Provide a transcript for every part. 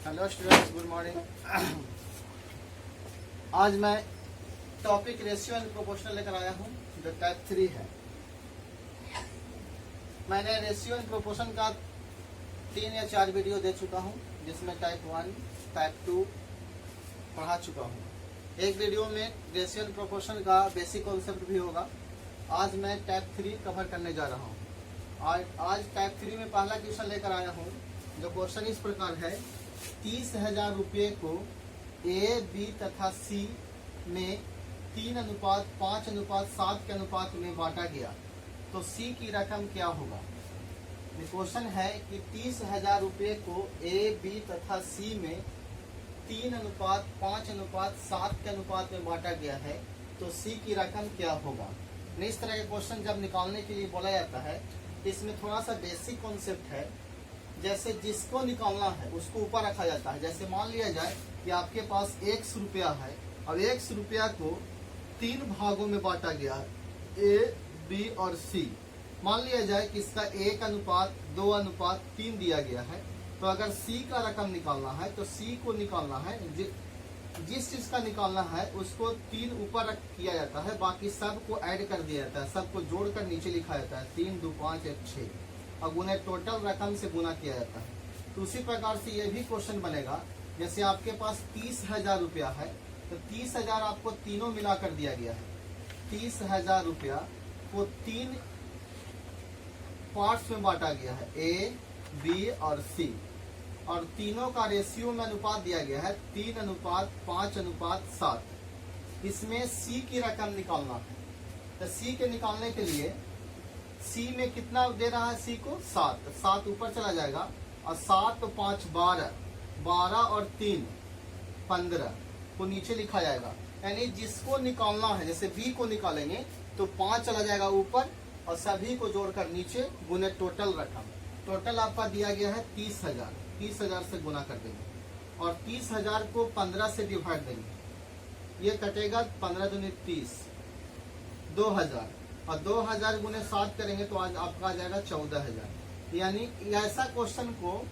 Hello students, good morning. आज मैं topic ratio and proportional लेकर आया हूँ जो टाइप 3 है। मैंने रेशियो एंड प्रोपोर्शन का 3 या 4 वीडियो दे चुका हूँ, जिसमें टाइप 1, टाइप 2 पढ़ा चुका हूँ। एक वीडियो में रेशियो एंड प्रोपोर्शन का बेसिक कॉन्सेप्ट भी होगा। आज मैं टाइप 3 कवर करने जा रहा हूँ। आज टाइप 3 में पहला क्वेश्चन लेकर आया हूँ, जो क्वेश्चन इस प्रकार है। 30,000 रुपये को ए, बी तथा सी में 3:5:7 के अनुपात में बांटा गया, तो सी की रकम क्या होगा। क्वेश्चन है कि 30,000 रुपये को ए, बी तथा सी में 3:5:7 के अनुपात में बांटा गया है, तो सी की रकम क्या होगा। इस तरह के क्वेश्चन जब निकालने के लिए बोला जाता है, इसमें थोड़ा सा बेसिक कॉन्सेप्ट है। जैसे जिसको निकालना है उसको ऊपर रखा जाता है। जैसे मान लिया जाए कि आपके पास 100 रुपया है। अब 100 रुपया को 3 भागों में बांटा गया है, ए, बी और सी। मान लिया जाए कि इसका 1:2:3 दिया गया है। तो अगर सी का रकम निकालना है तो सी को निकालना है, जिस चीज का निकालना है उसको 3 ऊपर किया जाता है, बाकी सब को ऐड कर दिया जाता है, सबको जोड़कर नीचे लिखा जाता है। 3 2 5 1 6 और उन्हें टोटल रकम से गुना किया जाता है। तो उसी प्रकार से ये भी क्वेश्चन बनेगा। जैसे आपके पास 30,000 रुपया है, तो 30,000 आपको तीनों मिलाकर दिया गया है। 30,000 रुपया को 3 पार्ट्स में बांटा गया है, ए, बी और सी, और तीनों का रेशियो में अनुपात दिया गया है 3:5:7। इसमें सी की रकम निकालना है। तो सी के निकालने के लिए सी में कितना दे रहा है, सी को 7 ऊपर चला जाएगा, और 7 तो 5 12, 12 और 3 15 को नीचे लिखा जाएगा। यानी जिसको निकालना है, जैसे बी को निकालेंगे तो 5 चला जाएगा ऊपर और सभी को जोड़कर नीचे गुने टोटल रकम। टोटल आपका दिया गया है 30,000। 30,000 से गुना कर देंगे और 30,000 को 15 से डिवाइड देंगे। ये कटेगा 15 दूनी 30, 2,000, और 2,000 गुने 7 करेंगे तो आज आपका आ जाएगा 14,000। यानी ऐसा क्वेश्चन को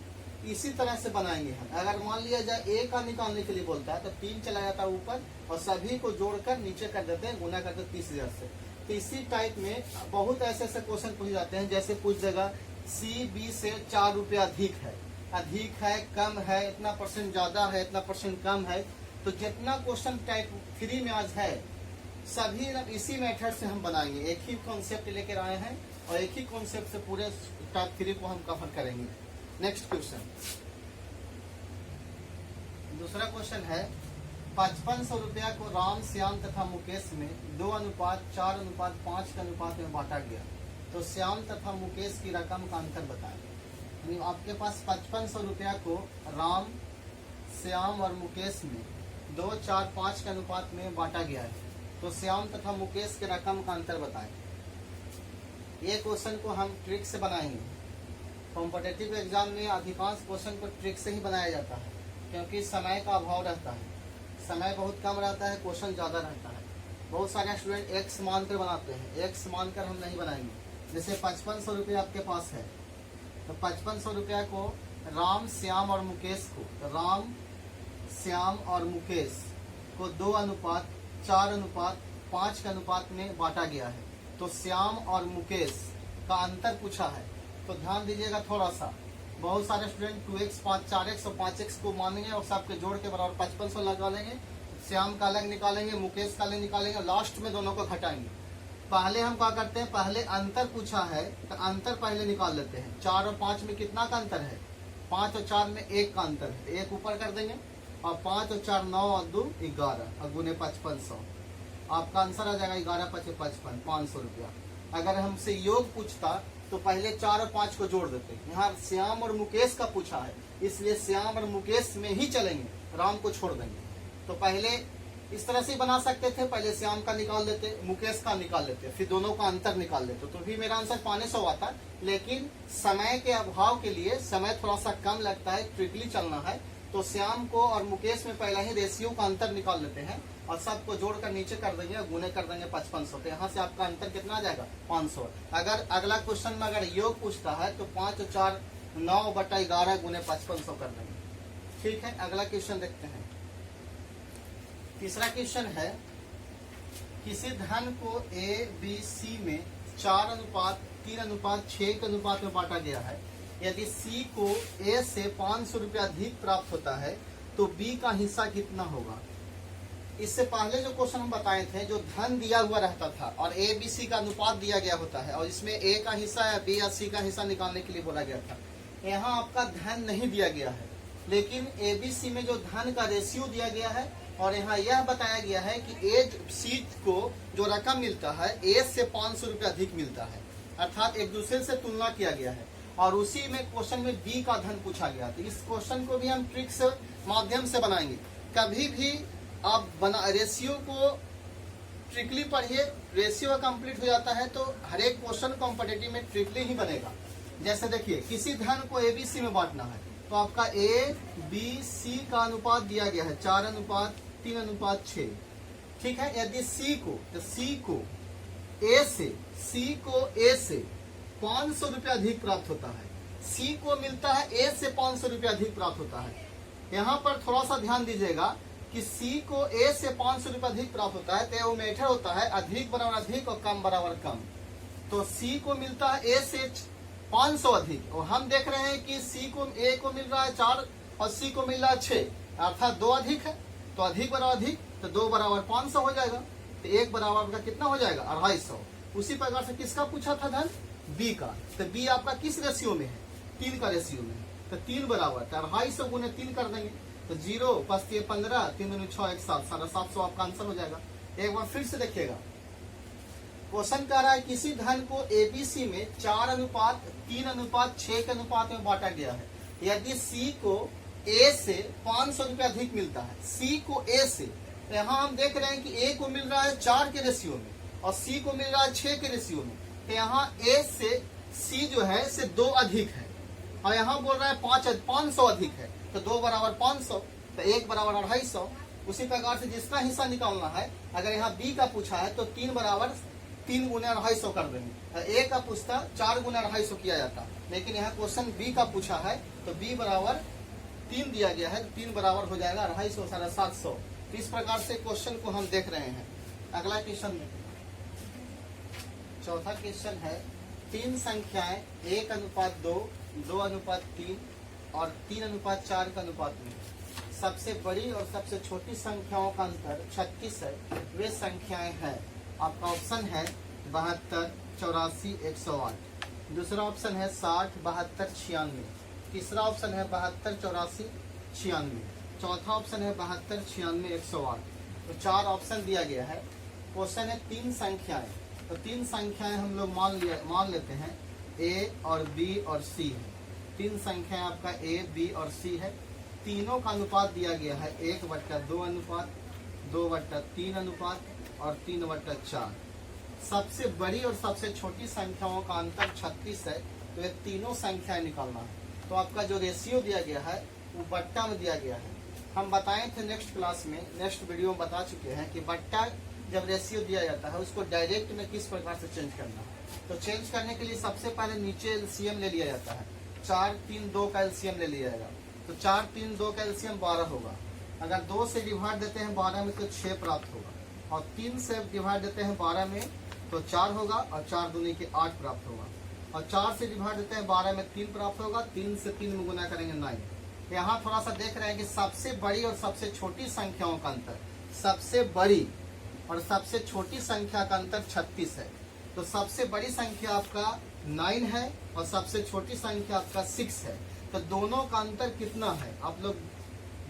इसी तरह से बनाएंगे हम। अगर मान लिया जाए ए का निकालने के लिए बोलता है तो 3 चला जाता है ऊपर और सभी को जोड़कर नीचे कर देते हैं, गुना करते 30,000 से। तो इसी टाइप में बहुत ऐसे क्वेश्चन पूछ जाते हैं। जैसे पूछ देगा सी बी से 4 रुपया अधिक है, कम है, इतना परसेंट ज्यादा है, इतना परसेंट कम है। तो जितना क्वेश्चन टाइप 3 में आज है, सभी इसी मेथड से हम बनाएंगे। एक ही कॉन्सेप्ट लेकर आए हैं और एक ही कॉन्सेप्ट से पूरे टाइप 3 को हम कवर करेंगे। नेक्स्ट क्वेश्चन, दूसरा क्वेश्चन है। 5500 रुपया को राम, श्याम तथा मुकेश में 2:4:5 के अनुपात में बांटा गया, तो श्याम तथा मुकेश की रकम का अंतर बताएं। आपके पास 5500 रुपया को राम, श्याम और मुकेश में 2, 4, 5 के अनुपात में बांटा गया है, तो श्याम तथा मुकेश के रकम का अंतर बताएं। ये क्वेश्चन को हम ट्रिक से बनाएंगे। कॉम्पिटिटिव एग्जाम में अधिकांश क्वेश्चन को ट्रिक से ही बनाया जाता है, क्योंकि समय का अभाव रहता है। समय बहुत कम रहता है, क्वेश्चन ज्यादा रहता है। बहुत सारे स्टूडेंट एक्स मानकर बनाते हैं, एक्स मानकर हम नहीं बनाएंगे। जैसे 5500 रुपया आपके पास है, तो 5500 रुपया को राम, श्याम और मुकेश को, राम, श्याम और मुकेश को 2:4:5 के अनुपात में बांटा गया है, तो श्याम और मुकेश का अंतर पूछा है। तो ध्यान दीजिएगा थोड़ा सा। बहुत सारे स्टूडेंट 2x, 4x और 5x को मानेंगे और सबके जोड़ के बराबर 5500 लगा लेंगे। श्याम का अलग निकालेंगे, मुकेश का अलग निकालेंगे, लास्ट में दोनों को घटाएंगे। पहले हम क्या करते हैं, पहले अंतर पूछा है तो अंतर पहले निकाल लेते हैं। 4 और 5 में कितना का अंतर है, 5 और 4 में 1 का अंतर है, 1 ऊपर कर देंगे, और 5 और 4 9 और 2 11 और गुने 5500। आपका आंसर आ जाएगा 11 × 5 = 55, 500 रुपया। अगर हमसे योग पूछता तो पहले 4 और 5 को जोड़ देते। यहाँ श्याम और मुकेश का पूछा है, इसलिए श्याम और मुकेश में ही चलेंगे, राम को छोड़ देंगे। तो पहले इस तरह से बना सकते थे, पहले श्याम का निकाल लेते, मुकेश का निकाल लेते, फिर दोनों का अंतर निकाल लेते, तो भी मेरा आंसर 500 आता। लेकिन समय के अभाव के लिए, समय थोड़ा सा कम लगता है, ट्रिकली चलना है, तो श्याम को और मुकेश में पहले ही रेशियो का अंतर निकाल लेते हैं और सबको जोड़कर नीचे कर देंगे और गुने कर देंगे 5500। तो यहाँ से आपका अंतर कितना आ जाएगा, 500। अगर अगला क्वेश्चन में अगर योग पूछता है तो 5 और 4 9/11 गुने 5500 कर देंगे। ठीक है, अगला क्वेश्चन देखते हैं। तीसरा क्वेश्चन है, किसी धन को ए बी सी में 4:3:6 के अनुपात में बांटा गया है। यदि सी को ए से 500 रुपया अधिक प्राप्त होता है तो बी का हिस्सा कितना होगा। इससे पहले जो क्वेश्चन हम बताए थे, जो धन दिया हुआ रहता था और ए बी सी का अनुपात दिया गया होता है और इसमें ए का हिस्सा या बी या सी का हिस्सा निकालने के लिए बोला गया था। यहाँ आपका धन नहीं दिया गया है, लेकिन ए बी सी में जो धन का रेशियो दिया गया है और यहाँ यह बताया गया है कि ए सी को जो रकम मिलता है ए से 500 रुपया अधिक मिलता है, अर्थात एक दूसरे से तुलना किया गया है। और उसी में क्वेश्चन में बी का धन पूछा गया। तो इस क्वेश्चन को भी हम ट्रिक से माध्यम से बनाएंगे। कभी भी आप रेशियो को ट्रिकली पढ़िए, रेशियो कंप्लीट हो जाता है तो हर एक क्वेश्चन कॉम्पिटिटिव में ट्रिकली ही बनेगा। जैसे देखिए, किसी धन को ए बी सी में बांटना है तो आपका ए बी सी का अनुपात दिया गया है 4:3:6। ठीक है, यदि सी को ए से 500 रुपया अधिक प्राप्त होता है, सी को मिलता है ए से 500 रुपया अधिक प्राप्त होता है। यहाँ पर थोड़ा सा ध्यान दीजिएगा कि सी को ए से 500 रुपया अधिक प्राप्त होता है तो वो मेथड होता है अधिक बराबर अधिक और कम बराबर कम। तो सी को मिलता है ए से 500 अधिक और हम देख रहे हैं कि सी को ए को मिल रहा है 4 और सी को मिल रहा है 6, अर्थात 2 अधिक है। तो अधिक बराबर अधिक, तो 2 बराबर 500 हो जाएगा। तो 1 बराबर का कितना हो जाएगा, 250। उसी प्रकार से किसका पूछा था धन, बी का। तो बी आपका किस रेशियो में है, 3 का रेशियो में। तो 3 बराबर 250 गुने 3 कर देंगे तो 0 + 3 15, 3 दूनी 6 1 7, 750 आपका आंसर हो जाएगा। एक बार फिर से देखिएगा, क्वेश्चन कह रहा है किसी धन को एबीसी में 4:3:6 के अनुपात में बांटा गया है। यदि सी को ए से 500 रुपया अधिक मिलता है, सी को ए से, तो यहाँ हम देख रहे हैं कि ए को मिल रहा है 4 के रेशियो में और सी को मिल रहा है 6 के रेशियो में। तो यहाँ ए से सी जो है से 2 अधिक है और यहाँ बोल रहा है 500 अधिक है। तो 2 बराबर 500, तो 1 बराबर 250। उसी प्रकार से जिसका हिस्सा निकालना है, अगर यहाँ बी का पूछा है तो 3 बराबर 3 गुने 250 कर देंगे। ए का पूछता 4 गुने 250 किया जाता, लेकिन यहाँ क्वेश्चन बी का पूछा है तो बी बराबर 3 दिया गया है, 3 बराबर हो जाएगा 250 750। इस प्रकार से क्वेश्चन को हम देख रहे हैं। अगला क्वेश्चन में चौथा क्वेश्चन है, 3 संख्याएं 1:2, 2:3 और 3:4 के अनुपात में सबसे बड़ी और सबसे छोटी संख्याओं का अंतर 36 है। वे संख्याएं हैं, आपका ऑप्शन है 72, 84, 108। दूसरा ऑप्शन है 60, 72, 96। तीसरा ऑप्शन है 72, 84, 96। चौथा ऑप्शन है 72, 96, 108। तो 4 ऑप्शन दिया गया है। क्वेश्चन है 3 संख्याएं, तो 3 संख्याएं हम लोग मान लेते हैं ए और बी और सी है। 3 संख्याएं आपका ए बी और सी है। तीनों का अनुपात दिया गया है 1/2 अनुपात, 2/3 अनुपात और 3/4। सबसे बड़ी और सबसे छोटी संख्याओं का अंतर 36 है। तो ये तीनों संख्याएं निकालना है। तो आपका जो रेशियो दिया गया है वो बट्टा में दिया गया है। हम बताए थे नेक्स्ट क्लास में, नेक्स्ट वीडियो में बता चुके हैं कि बट्टा जब रेशियो दिया जाता है उसको डायरेक्ट में किस प्रकार से चेंज करना है। तो चेंज करने के लिए सबसे पहले नीचे एलसीएम ले लिया जाता है। 4, 3, 2 का एलसीएम ले लिया जाएगा। तो 4, 3, 2 का एलसीएम 12 होगा। अगर 2 से डिवाइड देते हैं 12 में तो 6 प्राप्त होगा और 3 से डिवाइड देते हैं 12 में तो 4 होगा और 4 दूनी के 8 प्राप्त होगा और 4 से डिवाइड देते हैं 12 में 3 प्राप्त होगा। 3 से 3 में गुना करेंगे 9। यहाँ थोड़ा सा देख रहे हैं कि सबसे बड़ी और सबसे छोटी संख्याओं का अंतर, सबसे बड़ी और सबसे छोटी संख्या का अंतर 36 है। तो सबसे बड़ी संख्या आपका 9 है और सबसे छोटी संख्या आपका 6 है। तो दोनों का अंतर कितना है आप लोग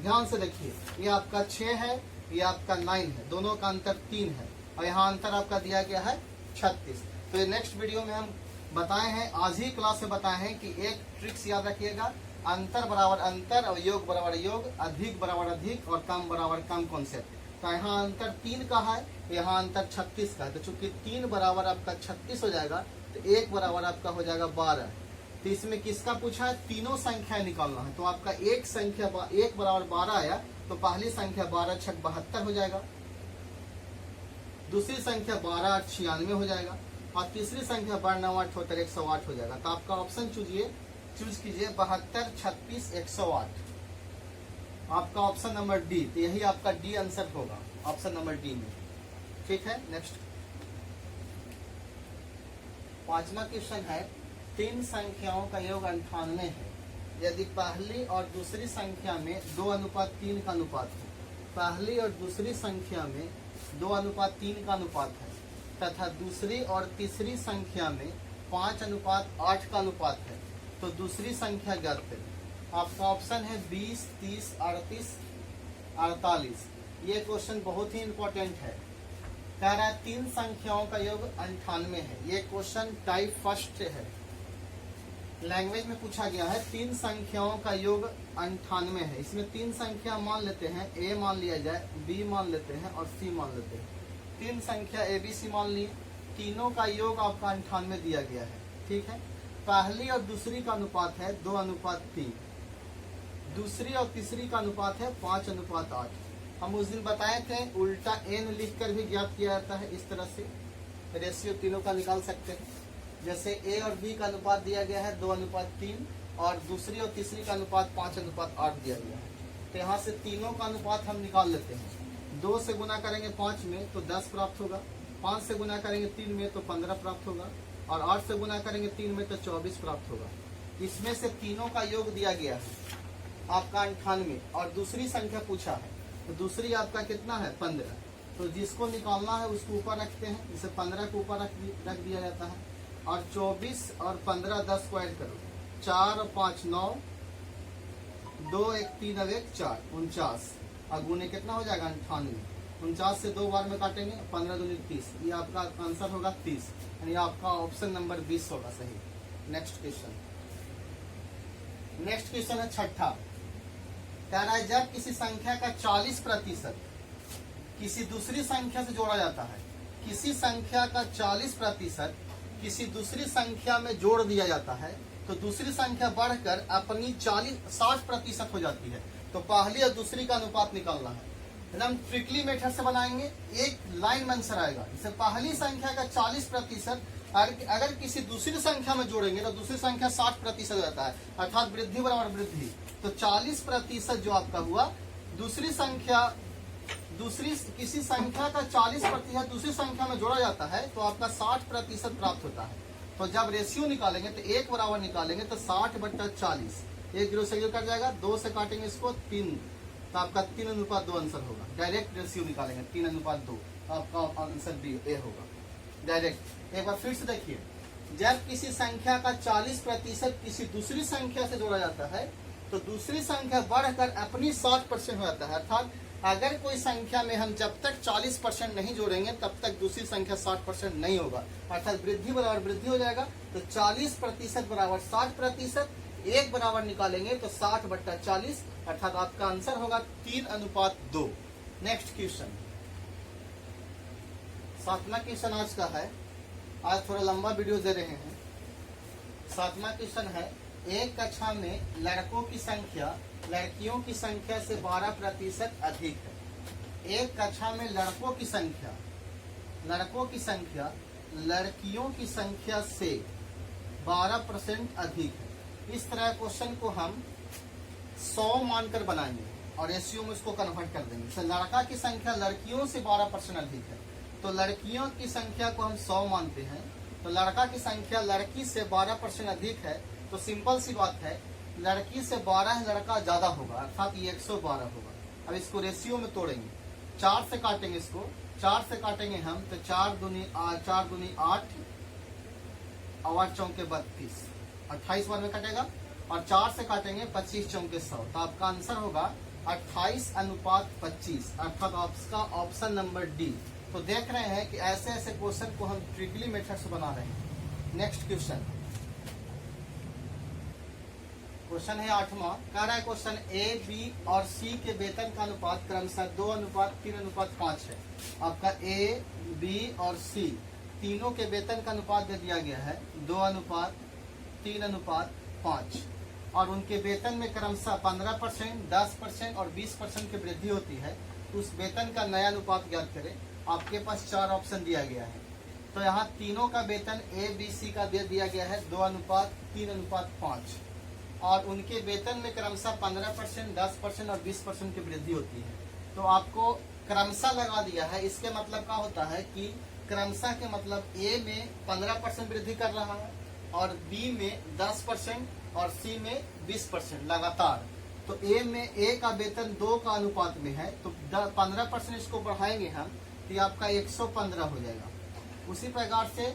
ध्यान से देखिए। ये आपका 6 है, ये आपका 9 है, दोनों का अंतर 3 है और यहाँ अंतर आपका दिया गया है 36। तो ये नेक्स्ट वीडियो में हम बताए हैं, आज ही क्लास में बताए हैं कि एक ट्रिक्स याद रखिएगा, अंतर बराबर अंतर और योग बराबर योग, अधिक बराबर अधिक और कम बराबर कम कॉन्सेप्ट। तो यहाँ अंतर 3 का है, यहाँ अंतर 36 का है। तो चूंकि 3 बराबर आपका 36 हो जाएगा तो 1 बराबर आपका हो जाएगा 12। तो इसमें किसका पूछा है, तीनों संख्याएं निकालना है। तो आपका एक संख्या 1 बराबर 12 आया तो पहली संख्या 12 छक 72 हो जाएगा, दूसरी संख्या 12 8 96 हो जाएगा और तीसरी संख्या 12 9 8 होकर 108 हो जाएगा। तो आपका ऑप्शन चूज कीजिए 72, 36, 108। आपका ऑप्शन नंबर डी, तो यही आपका डी आंसर होगा ऑप्शन नंबर डी में। ठीक है, नेक्स्ट 5वां क्वेश्चन है, 3 संख्याओं का योग 98 है यदि पहली और दूसरी संख्या में 2:3 का अनुपात है। पहली और दूसरी संख्या में 2:3 का अनुपात है तथा दूसरी और तीसरी संख्या में 5:8 का अनुपात है, तो दूसरी संख्या ज्ञात करें। आपका ऑप्शन है 20, 30, 38, 48। ये क्वेश्चन बहुत ही इंपॉर्टेंट है। कह रहा है 3 संख्याओं का योग 98 है। ये क्वेश्चन टाइप फर्स्ट है, लैंग्वेज में पूछा गया है। 3 संख्याओं का योग 98 है। इसमें 3 संख्या मान लेते हैं, ए मान लिया जाए, बी मान लेते हैं और सी मान लेते हैं। 3 संख्या ए बी सी मान लिए, तीनों का योग आपका 98 दिया गया है। ठीक है, पहली और दूसरी का अनुपात है 2:3, दूसरी और तीसरी का अनुपात है 5:8। हम उस दिन बताए थे उल्टा एन लिखकर भी ज्ञात किया जाता है। इस तरह से रेशियो तीनों का निकाल सकते हैं। जैसे ए और बी का अनुपात दिया गया है 2:3 और दूसरी और तीसरी का अनुपात 5:8 दिया गया है। तो यहाँ से तीनों का अनुपात हम निकाल लेते हैं। 2 से गुना करेंगे 5 में तो 10 प्राप्त होगा, 5 से गुना करेंगे 3 में तो 15 प्राप्त होगा और 8 से गुना करेंगे 3 में तो 24 प्राप्त होगा। इसमें से तीनों का योग दिया गया है आपका 98 और दूसरी संख्या पूछा है, तो दूसरी आपका कितना है 15। तो जिसको निकालना है उसको ऊपर रखते हैं, इसे 15 को ऊपर रख दिया जाता है और 24 और 15 10 को ऐड करो, 4 और 5 9, 2 1 3 और 1 4 49 और गुने कितना हो जाएगा 98। 49 से 2 बार में काटेंगे, 15 दूनी 30। ये आपका आंसर होगा 30, यानी आपका ऑप्शन नंबर 20 होगा सही। नेक्स्ट क्वेश्चन है छठा। कह रहा है जब किसी संख्या का 40% किसी दूसरी संख्या से जोड़ा जाता है, किसी संख्या का 40% किसी दूसरी संख्या में जोड़ दिया जाता है, तो दूसरी संख्या बढ़कर अपनी 60% हो जाती है। तो पहली और दूसरी का अनुपात निकालना है। हम ट्रिकली मेथड से बनाएंगे, एक लाइन में आंसर आएगा। जैसे पहली संख्या का 40% अगर किसी दूसरी संख्या में जोड़ेंगे तो दूसरी संख्या 60% हो जाता है, अर्थात वृद्धि बराबर वृद्धि। तो 40% जो आपका हुआ, किसी संख्या का 40% दूसरी संख्या में जोड़ा जाता है तो आपका 60% प्राप्त होता है। तो जब रेशियो निकालेंगे तो 1 बराबर निकालेंगे तो 60/40, 1 0 से कट जाएगा, 2 से काटेंगे इसको 3, तो आपका 3:2 आंसर होगा। डायरेक्ट रेशियो निकालेंगे 3:2, आपका आंसर बी ए होगा डायरेक्ट। एक बार फिर से देखिए, जब किसी संख्या का 40% किसी दूसरी संख्या से जोड़ा जाता है तो दूसरी संख्या बढ़कर अपनी 60% हो जाता है। अर्थात अगर कोई संख्या में हम जब तक 40% नहीं जोड़ेंगे तब तक दूसरी संख्या 60% नहीं होगा, अर्थात वृद्धि बराबर वृद्धि हो जाएगा। तो 40% बराबर 60%, 1 बराबर निकालेंगे तो 60/40, अर्थात आपका आंसर होगा 3:2। नेक्स्ट क्वेश्चन 7वां क्वेश्चन आज का है। आज थोड़ा लंबा वीडियो दे रहे हैं। 7वां क्वेश्चन है, एक कक्षा में लड़कों की संख्या लड़कियों की संख्या से 12% अधिक है। एक कक्षा में लड़कों की संख्या लड़कियों की संख्या से 12% अधिक है। इस तरह क्वेश्चन को हम 100 मानकर बनाएंगे और रेशियो में उसको कन्वर्ट कर देंगे। तो लड़का की संख्या लड़कियों से 12% अधिक है, तो लड़कियों की संख्या को हम 100 मानते हैं। तो लड़का की संख्या लड़की से 12% अधिक है, तो सिंपल सी बात है, लड़की से 12 लड़का ज्यादा होगा, अर्थात ये 112 होगा। अब इसको रेशियो में तोड़ेंगे, 4 से काटेंगे, इसको 4 से काटेंगे हम तो 4 दूनी 8 और 8 चौके 32, 28 बार में कटेगा। और 4 से काटेंगे 25 चौके 100, तो आपका आंसर होगा 28:25, अर्थात आपका ऑप्शन नंबर डी। तो देख रहे हैं कि ऐसे ऐसे क्वेश्चन को हम ट्रिकली मेथड से बना रहे हैं। नेक्स्ट क्वेश्चन है 8वां। कह रहा है क्वेश्चन ए बी और सी के वेतन का अनुपात क्रमशः 2:3:5 है। आपका ए बी और सी तीनों के वेतन का अनुपात दे दिया गया है 2:3:5 और उनके वेतन में क्रमशः 15%, 10% और 20% की वृद्धि होती है। उस वेतन का नया अनुपात ज्ञात करें। आपके पास 4 ऑप्शन दिया गया है। तो यहाँ तीनों का वेतन ए बी सी का दे दिया गया है 2:3:5 और उनके वेतन में क्रमशः 15%, 10% और 20% की वृद्धि होती है। तो आपको क्रमशः लगा दिया है, इसके मतलब क्या होता है कि क्रमशः के मतलब ए में 15% वृद्धि कर रहा है और बी में 10% और सी में 20% लगातार। तो ए का वेतन 2 का अनुपात में है, तो 15% इसको बढ़ाएंगे हम तो ये आपका 115 हो जाएगा। उसी प्रकार से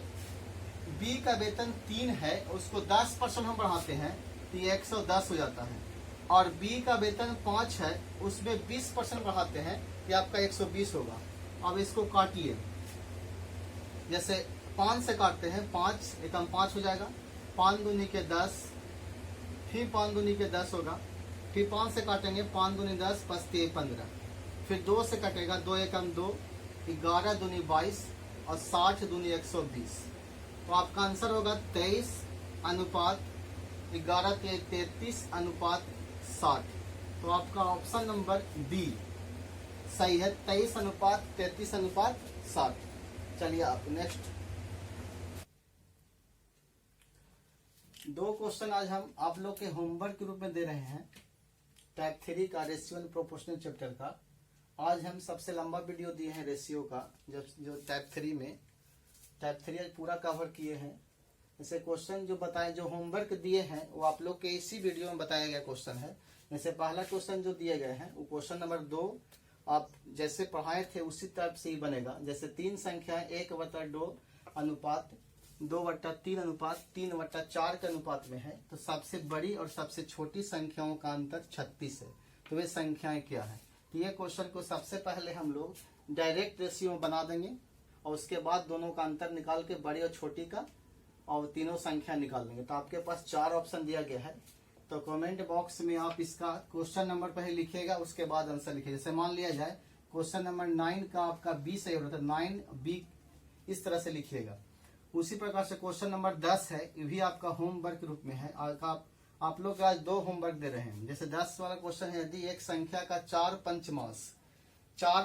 बी का वेतन 3 है, उसको 10% हम बढ़ाते हैं तो ये 110 हो जाता है। और बी का वेतन 5 है, उसमें 20% बढ़ाते हैं ये आपका 120 होगा। अब इसको काटिए, जैसे 5 से काटते हैं, 5 एकम 5 हो जाएगा, 5 दूनी के 10, फिर 5 दूनी के 10 होगा, फिर 5 से काटेंगे, 5 दूनी 10, 5 3 15, फिर 2 से कटेगा, 2 एकम 2, 11 दूनी 22 और 60 दूनी 120। तो आपका आंसर होगा 23 अनुपात 11 33 अनुपात 60। तो आपका ऑप्शन नंबर बी सही है, 23 अनुपात 33 अनुपात 60। चलिए आप नेक्स्ट 2 क्वेश्चन आज हम आप लोग के होमवर्क के रूप में दे रहे हैं। टाइप 3 का रेशियो एंड प्रोपोर्शनल चैप्टर का आज हम सबसे लंबा वीडियो दिए हैं रेशियो का, जो टाइप 3 में टाइप 3 आज पूरा कवर किए हैं। जैसे क्वेश्चन जो बताए, जो होमवर्क दिए हैं वो आप लोग के इसी वीडियो में बताया गया क्वेश्चन है। जैसे पहला क्वेश्चन जो दिए गए हैं वो क्वेश्चन नंबर 2 आप जैसे पढ़ाए थे उसी टाइप से ही बनेगा। जैसे 3 संख्या 1/2 अनुपात 2/3 अनुपात 3/4 के अनुपात में है, तो सबसे बड़ी और सबसे छोटी संख्याओं का अंतर 36 है। तो वे संख्याएं क्या है? तो ये क्वेश्चन को सबसे पहले हम लोग डायरेक्ट रेशियो में बना देंगे और उसके बाद दोनों का अंतर निकाल के बड़ी और छोटी का और तीनों संख्या निकाल लेंगे। तो आपके पास 4 ऑप्शन दिया गया है, तो कमेंट बॉक्स में आप इसका क्वेश्चन नंबर पहले लिखिएगा, उसके बाद आंसर लिखिएगा। जैसे मान लिया जाए क्वेश्चन नंबर 9 का आपका बी सही हो रहा था, 9B इस तरह से लिखिएगा। उसी प्रकार से क्वेश्चन नंबर 10 है, ये भी आपका होमवर्क रूप में है। आप लोग आज 2 होमवर्क दे रहे हैं। जैसे 10 वाला क्वेश्चन है, यदि एक संख्या का 4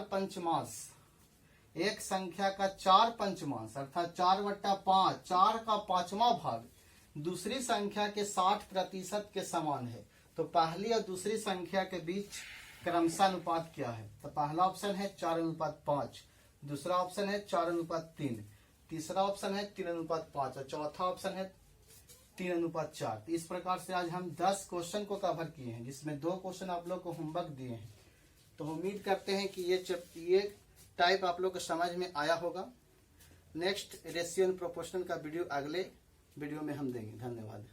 पंचमांश एक संख्या का 4 पंचमांश अर्थात 4/5 4 का 5वां भाग दूसरी संख्या के 60% के समान है, तो पहली और दूसरी संख्या के बीच क्रमशः अनुपात क्या है? तो पहला ऑप्शन है 4:5, दूसरा ऑप्शन है 4:3, तीसरा ऑप्शन है 3:5 और चौथा ऑप्शन है 3:4। तो इस प्रकार से आज हम 10 क्वेश्चन को कवर किए हैं, जिसमें 2 क्वेश्चन आप लोग को होमवर्क दिए हैं। तो उम्मीद करते हैं कि ये टाइप आप लोग को समझ में आया होगा। नेक्स्ट रेशियो एंड प्रोपोर्शनल का वीडियो अगले वीडियो में हम देंगे। धन्यवाद।